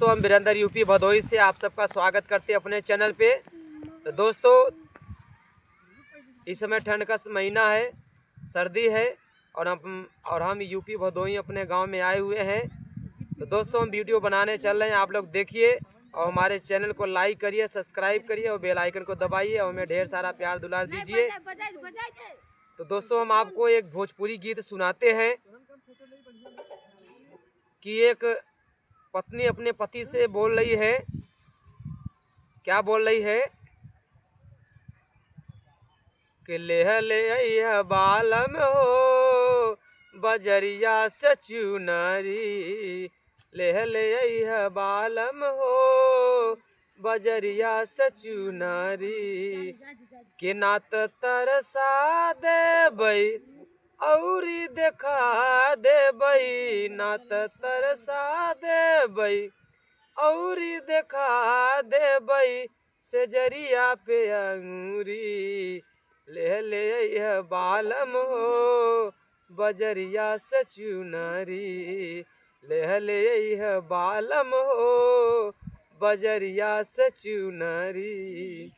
दोस्तों हम वीरेंद्र यूपी भदोही से आप सबका स्वागत करते हैं अपने चैनल पे। तो दोस्तों इस समय ठंड का महीना है, सर्दी है और हम यूपी भदोही अपने गांव में आए हुए हैं। तो दोस्तों हम वीडियो बनाने चल रहे हैं, आप लोग देखिए और हमारे चैनल को लाइक करिए, सब्सक्राइब करिए और बेल आइकन को दबाइए और हमें ढेर सारा प्यार दुलार दीजिए। तो दोस्तों हम आपको एक भोजपुरी गीत सुनाते हैं कि एक पत्नी अपने पति से बोल रही है, क्या बोल रही है कि ले बालम हो बजरिया से चुनरी, ले बालम हो बजरिया से चुनरी के नात तरसा देबई औरी देखा देबई, नात तरसा देबई औरी देखा देबई से जरिया पे अंगूरी, ले बालम हो बजरिया से चुनरी, ले बालम हो बजरिया से चुनरी।